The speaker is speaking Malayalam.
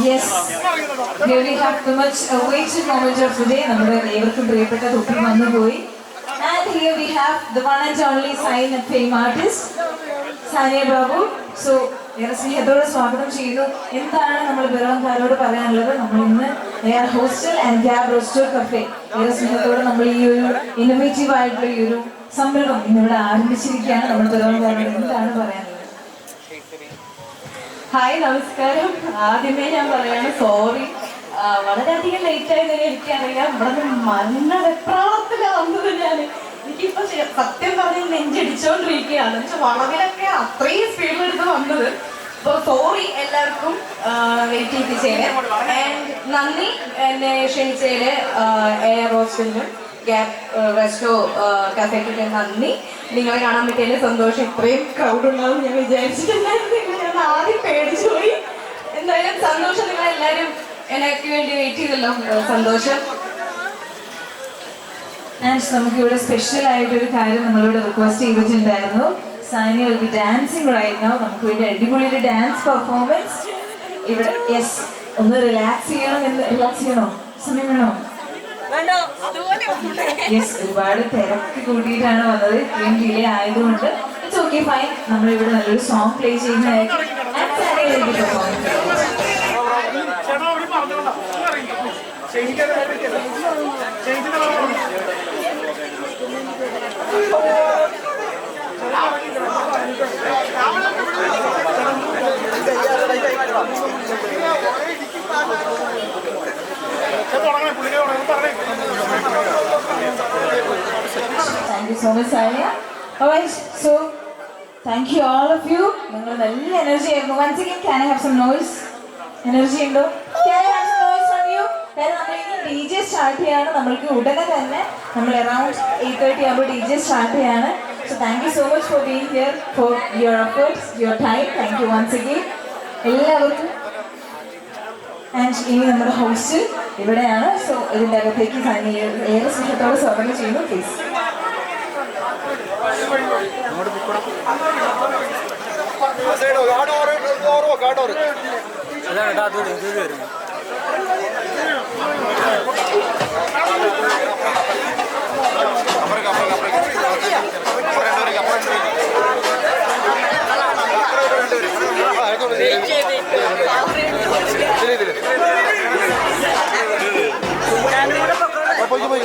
Yes, here we have the much awaited moment of the day. നമ്മുടെ ഏവർക്കും പ്രിയപ്പെട്ട തൊപ്പി വന്നുപോയി. And here we have the one and only sign and fame artist, Sania Babu. So, ഏറെ സ്നേഹത്തോടെ സ്വാഗതം ചെയ്യുന്നു. എന്താണ് നമ്മൾ ബിറോൻകാരോട് പറയാനുള്ളത്? നമ്മൾ ഇന്ന് air hostel and gab roaster cafe ഏറെ സ്നേഹത്തോടെ നമ്മൾ ഈ ഒരു ഇന്നോവേറ്റീവ് ആയിട്ടുള്ള ഈ ഒരു സംരംഭം ഇന്നിവിടെ ആരംഭിച്ചിരിക്കുകയാണ്. നമ്മൾ ബിറോൻകാരോട് എന്താണ് പറയാനുള്ളത്? ഹായ്, നമസ്കാരം. ആദ്യമേ ഞാൻ പറയാണ് സോറി, വളരെയധികം ലേറ്റ് ആയതെന്ന് എനിക്കറിയാം. ഇവിടെ നിന്ന് മരണപ്രാളത്തിലാണ് വന്നത്. എനിക്കിപ്പോ സത്യം പറഞ്ഞ് നെഞ്ചടിച്ചോണ്ടിരിക്കുകയാണ്. വളവിലൊക്കെ അത്രയും സ്പീഡിലെടുത്ത് വന്നത്. അപ്പോൾ സോറി എല്ലാവർക്കും വെയിറ്റ് ചെയ്യിപ്പിച്ചേന്. ആൻഡ് നന്ദി എന്നെ ക്ഷണിച്ചതിൽ എയർ ഹോസ്റ്റലിനും ഗ്യാപ് റെസ്റ്റോ കഫേക്കൊക്കെ നന്ദി. നിങ്ങളെ കാണാൻ പറ്റിയതിൽ സന്തോഷം. ഇത്രയും ക്രൗഡ് ഉണ്ടാവും ഞാൻ വിചാരിച്ചിട്ടുണ്ടായിരുന്നില്ല. ഞാൻ ആദ്യം പേടിച്ചു പോയി. എന്തായാലും സന്തോഷം, നിങ്ങളെല്ലാവരും എനിക്ക് വേണ്ടി വെയിറ്റ് ചെയ്തല്ലോ. സന്തോഷം. നമുക്കിവിടെ സ്പെഷ്യൽ ആയിട്ടൊരു കാര്യം നമ്മളിവിടെ റിക്വസ്റ്റ് ചെയ്തിട്ടുണ്ടായിരുന്നു. Sania will be dancing right now. നമുക്ക് വേണ്ടി അടിപൊളി ഒരു ഡാൻസ് പെർഫോമൻസ് ഇവിടെ. യെസ്, ഒന്ന് റിലാക്സ് ചെയ്യണോ? സമയം വേണോ? യെസ്, ഒരുപാട് തിരക്ക് കൂട്ടിയിട്ടാണ് വന്നത്. ഇത്രയും ഡിലേ ആയതുകൊണ്ട് ഇറ്റ്സ് ഓക്കെ, ഫൈൻ. നമ്മളിവിടെ നല്ലൊരു സോങ് പ്ലേ ചെയ്യുന്നതായിരിക്കും. Thank you so much, Sanya. Alright, so thank you all of you. നിങ്ങൾ നല്ല എനർജി ആയിരുന്നു. Once again, can I have some noise? Energy ഉണ്ടോ? Can I have some noise from you? കാരണം നമ്മൾ ഇനി DJ സ്റ്റാർട്ട് ചെയ്യാണ്. നമ്മൾക്ക് ഉടനെ തന്നെ നമ്മൾ അറൗണ്ട് 8:30 ആകുമ്പോൾ DJ സ്റ്റാർട്ട് ചെയ്യാണ്. So thank you so much for being here, for your efforts, your time. Thank you once again. എല്ലാവർക്കും. ആൻഡ് ഇനി നമ്മുടെ ഹോസ്റ്റൽ ഇവിടെയാണ്. സോ ഇതിൻ്റെ അകത്തേക്ക് ഏറെ സ്നേഹത്തോടെ സ്വാഗതം ചെയ്യുന്നു. പ്ലീസ്. പോയി